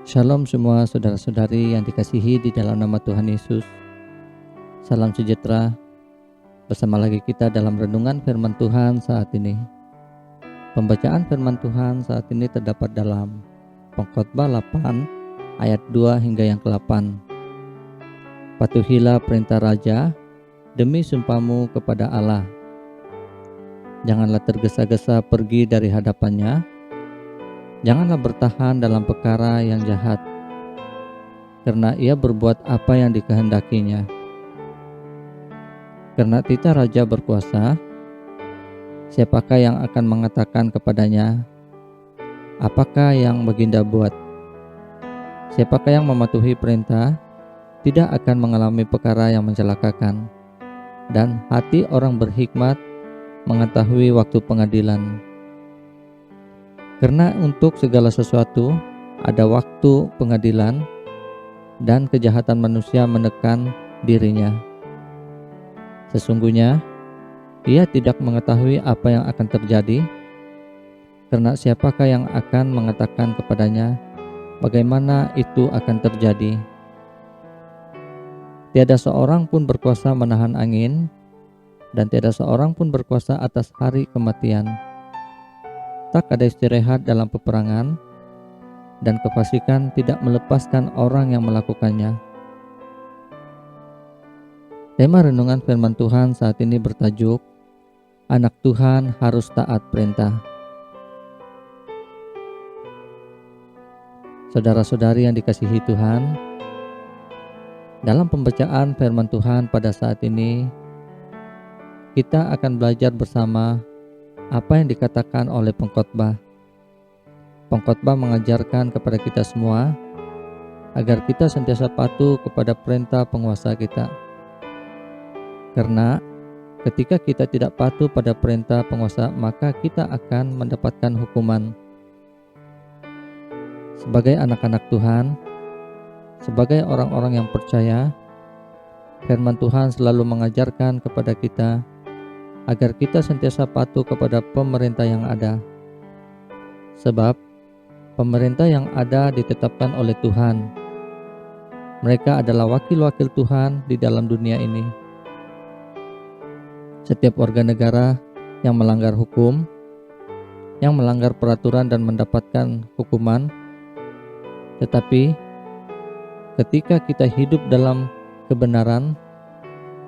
Shalom semua saudara-saudari yang dikasihi di dalam nama Tuhan Yesus. Salam sejahtera. Bersama lagi kita dalam renungan firman Tuhan saat ini. Pembacaan firman Tuhan saat ini terdapat dalam Pengkhotbah 8 ayat 2 hingga yang ke-8. Patuhilah perintah raja demi sumpahmu kepada Allah. Janganlah tergesa-gesa pergi dari hadapannya. Janganlah bertahan dalam perkara yang jahat, karena ia berbuat apa yang dikehendakinya. Karena titah raja berkuasa, siapakah yang akan mengatakan kepadanya, apakah yang baginda buat? Siapakah yang mematuhi perintah, tidak akan mengalami perkara yang mencelakakan. Dan hati orang berhikmat mengetahui waktu pengadilan. Karena untuk segala sesuatu ada waktu pengadilan, dan kejahatan manusia menekan dirinya. Sesungguhnya ia tidak mengetahui apa yang akan terjadi, karena siapakah yang akan mengatakan kepadanya bagaimana itu akan terjadi. Tiada seorang pun berkuasa menahan angin, dan tiada seorang pun berkuasa atas hari kematian. Tak ada istirahat dalam peperangan, dan kefasikan tidak melepaskan orang yang melakukannya. Tema renungan firman Tuhan saat ini bertajuk, Anak Tuhan harus taat perintah. Saudara-saudari yang dikasihi Tuhan, dalam pembacaan firman Tuhan pada saat ini, kita akan belajar bersama apa yang dikatakan oleh pengkhotbah. Pengkhotbah mengajarkan kepada kita semua agar kita sentiasa patuh kepada perintah penguasa kita. Karena ketika kita tidak patuh pada perintah penguasa, maka kita akan mendapatkan hukuman. Sebagai anak-anak Tuhan, sebagai orang-orang yang percaya, firman Tuhan selalu mengajarkan kepada kita agar kita sentiasa patuh kepada pemerintah yang ada. Sebab pemerintah yang ada ditetapkan oleh Tuhan. Mereka adalah wakil-wakil Tuhan di dalam dunia ini. Setiap warga negara yang melanggar hukum, yang melanggar peraturan dan mendapatkan hukuman, tetapi ketika kita hidup dalam kebenaran,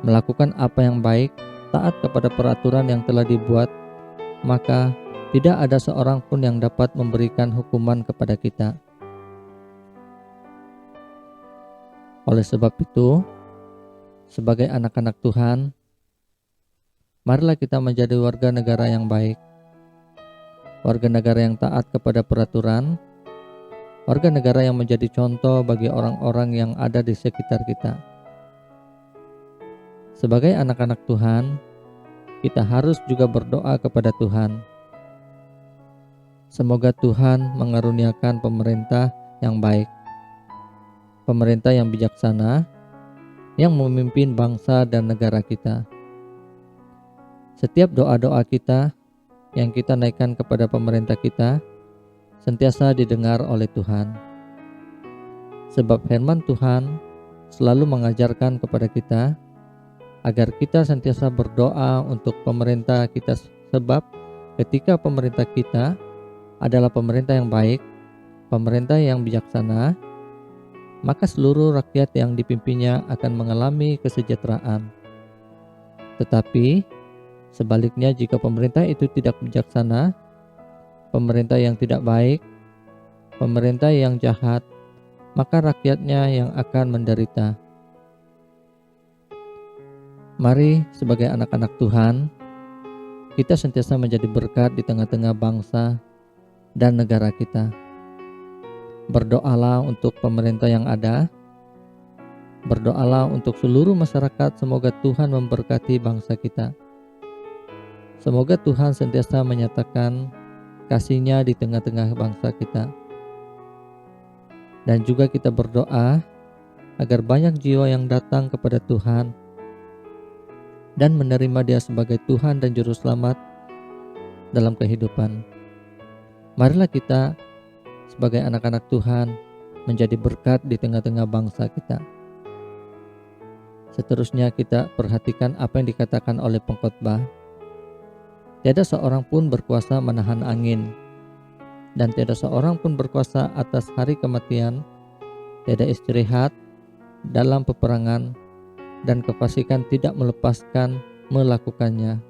melakukan apa yang baik, taat kepada peraturan yang telah dibuat, maka tidak ada seorang pun yang dapat memberikan hukuman kepada kita. Oleh sebab itu, sebagai anak-anak Tuhan, marilah kita menjadi warga negara yang baik, warga negara yang taat kepada peraturan, warga negara yang menjadi contoh bagi orang-orang yang ada di sekitar kita. Sebagai anak-anak Tuhan, kita harus juga berdoa kepada Tuhan. Semoga Tuhan mengaruniakan pemerintah yang baik, pemerintah yang bijaksana, yang memimpin bangsa dan negara kita. Setiap doa-doa kita yang kita naikkan kepada pemerintah kita, sentiasa didengar oleh Tuhan. Sebab firman Tuhan selalu mengajarkan kepada kita, agar kita sentiasa berdoa untuk pemerintah kita, sebab ketika pemerintah kita adalah pemerintah yang baik, pemerintah yang bijaksana, maka seluruh rakyat yang dipimpinnya akan mengalami kesejahteraan. Tetapi sebaliknya, jika pemerintah itu tidak bijaksana, pemerintah yang tidak baik, pemerintah yang jahat, maka rakyatnya yang akan menderita. Mari sebagai anak-anak Tuhan, kita sentiasa menjadi berkat di tengah-tengah bangsa dan negara kita. Berdoalah untuk pemerintah yang ada. Berdoalah untuk seluruh masyarakat, semoga Tuhan memberkati bangsa kita. Semoga Tuhan sentiasa menyatakan kasih-Nya di tengah-tengah bangsa kita. Dan juga kita berdoa agar banyak jiwa yang datang kepada Tuhan dan menerima Dia sebagai Tuhan dan Juru Selamat dalam kehidupan. Marilah kita sebagai anak-anak Tuhan menjadi berkat di tengah-tengah bangsa kita. Seterusnya kita perhatikan apa yang dikatakan oleh pengkhotbah. Tiada seorang pun berkuasa menahan angin, dan tiada seorang pun berkuasa atas hari kematian, tiada istirahat dalam peperangan, dan kefasikan tidak melepaskan melakukannya.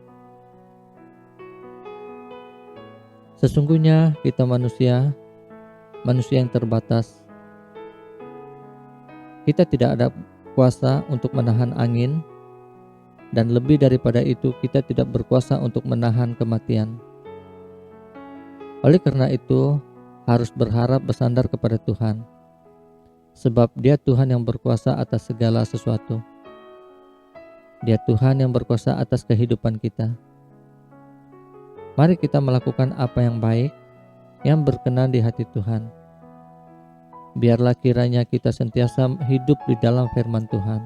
Sesungguhnya kita manusia yang terbatas. Kita tidak ada kuasa untuk menahan angin, dan lebih daripada itu kita tidak berkuasa untuk menahan kematian. Oleh karena itu, harus berharap bersandar kepada Tuhan, sebab Dia Tuhan yang berkuasa atas segala sesuatu. Dia Tuhan yang berkuasa atas kehidupan kita. Mari kita melakukan apa yang baik, yang berkenan di hati Tuhan. Biarlah kiranya kita sentiasa hidup di dalam firman Tuhan.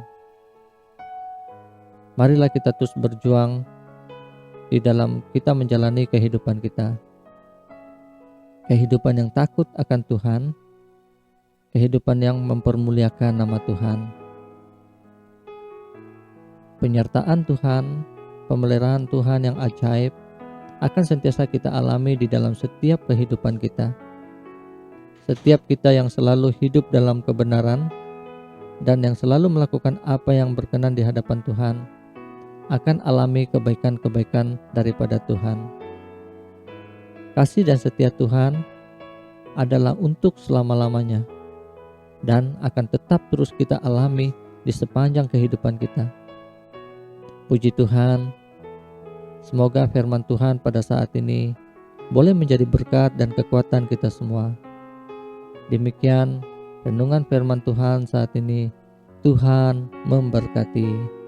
Marilah kita terus berjuang di dalam kita menjalani kehidupan kita. Kehidupan yang takut akan Tuhan, kehidupan yang mempermuliakan nama Tuhan. Penyertaan Tuhan, pemeliharaan Tuhan yang ajaib akan sentiasa kita alami di dalam setiap kehidupan kita. Setiap kita yang selalu hidup dalam kebenaran dan yang selalu melakukan apa yang berkenan di hadapan Tuhan akan alami kebaikan-kebaikan daripada Tuhan. Kasih dan setia Tuhan adalah untuk selama-lamanya dan akan tetap terus kita alami di sepanjang kehidupan kita. Puji Tuhan, semoga firman Tuhan pada saat ini boleh menjadi berkat dan kekuatan kita semua. Demikian renungan firman Tuhan saat ini. Tuhan memberkati.